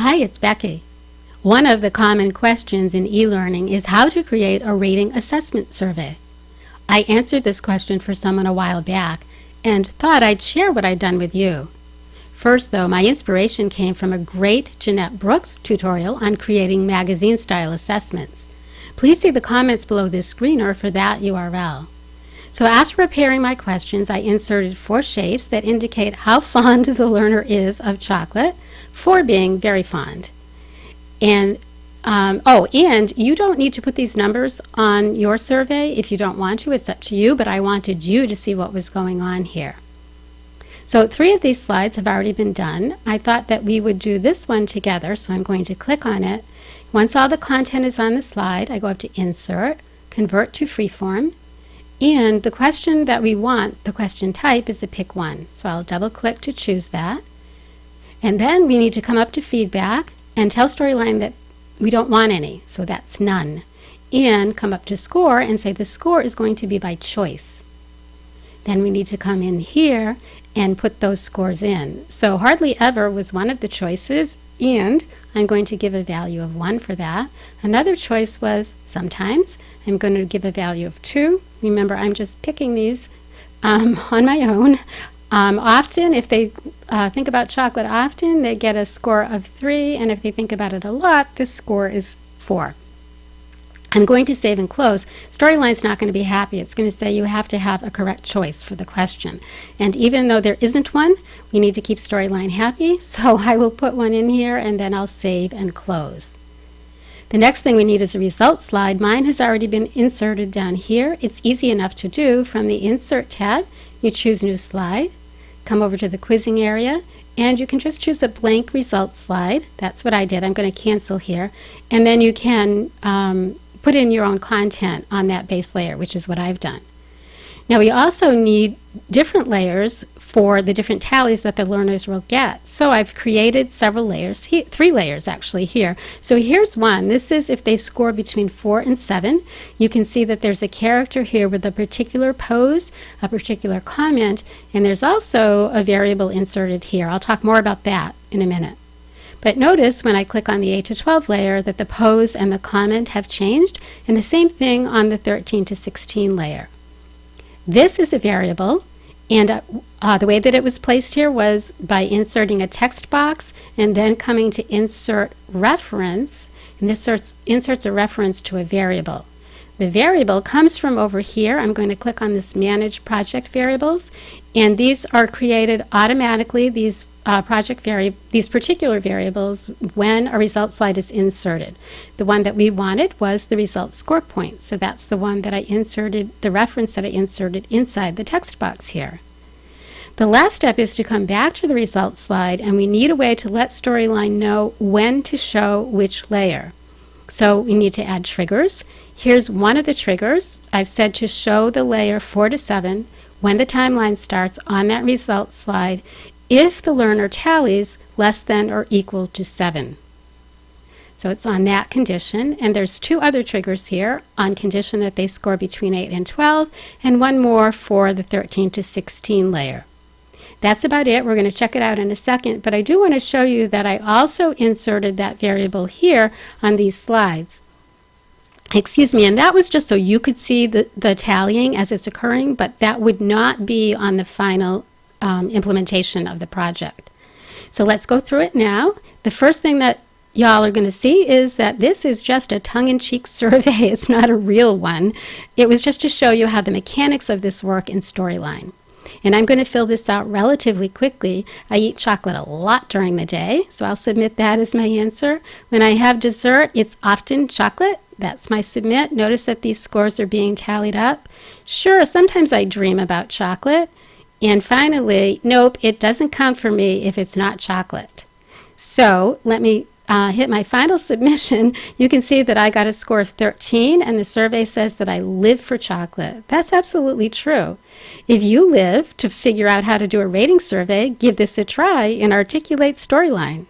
Hi, it's Becky. One of the common questions in e-learning is how to create a rating assessment survey. I answered this question for someone a while back and thought I'd share what I'd done with you. First, though, my inspiration came from a great Jeanette Brooks tutorial on creating magazine-style assessments. Please see the comments below this screener for that URL. So after preparing my questions, I inserted 4 shapes that indicate how fond the learner is of chocolate, 4 being very fond. And and you don't need to put these numbers on your survey if you don't want to. It's up to you, but I wanted you to see what was going on here. So 3 of these slides have already been done. I thought that we would do this one together, so I'm going to click on it. Once all the content is on the slide, I go up to Insert, Convert to Freeform, and the question that we want, the question type, is a pick one. So I'll double click to choose that. And then we need to come up to Feedback and tell Storyline that we don't want any, so that's none. And come up to Score and say the score is going to be by choice. Then we need to come in here and put those scores in. So hardly ever was one of the choices, and I'm going to give a value of 1 for that. Another choice was sometimes. I'm going to give a value of 2. Remember, I'm just picking these on my own. Often, if they think about chocolate often, they get a score of 3, and if they think about it a lot, this score is 4. I'm going to save and close. Storyline's not going to be happy. It's going to say you have to have a correct choice for the question. And even though there isn't one, we need to keep Storyline happy, so I will put one in here and then I'll save and close. The next thing we need is a results slide. Mine has already been inserted down here. It's easy enough to do. From the Insert tab, you choose New Slide, come over to the quizzing area, and you can just choose a blank results slide. That's what I did. I'm going to cancel here. And then you can put in your own content on that base layer, which is what I've done. Now we also need different layers for the different tallies that the learners will get. So I've created several layers, 3 layers actually here. So here's one. This is if they score between 4 and 7. You can see that there's a character here with a particular pose, a particular comment, and there's also a variable inserted here. I'll talk more about that in a minute. But notice when I click on the 8 to 12 layer that the pose and the comment have changed, and the same thing on the 13 to 16 layer. This is a variable, and the way that it was placed here was by inserting a text box and then coming to Insert Reference, and this inserts a reference to a variable. The variable comes from over here. I'm going to click on this Manage Project Variables, and these are created automatically, these particular variables, when a result slide is inserted. The one that we wanted was the result score point, so that's the one that I inserted, the reference that I inserted inside the text box here. The last step is to come back to the results slide, and we need a way to let Storyline know when to show which layer. So we need to add triggers. Here's one of the triggers. I've said to show the layer 4 to 7 when the timeline starts on that results slide if the learner tallies less than or equal to 7. So it's on that condition, and there's 2 other triggers here on condition that they score between 8 and 12, and one more for the 13 to 16 layer. That's about it. We're going to check it out in a second, but I do want to show you that I also inserted that variable here on these slides. Excuse me, and that was just so you could see the tallying as it's occurring, but that would not be on the final implementation of the project. So let's go through it now. The first thing that y'all are going to see is that this is just a tongue-in-cheek survey. It's not a real one. It was just to show you how the mechanics of this work in Storyline. And I'm going to fill this out relatively quickly. I eat chocolate a lot during the day, so I'll submit that as my answer. When I have dessert, it's often chocolate. That's my submit. Notice that these scores are being tallied up. Sure, sometimes I dream about chocolate. And finally, nope, it doesn't count for me if it's not chocolate. So let me hit my final submission. You can see that I got a score of 13, and the survey says that I live for chocolate. That's absolutely true. If you live to figure out how to do a rating survey, give this a try and articulate Storyline.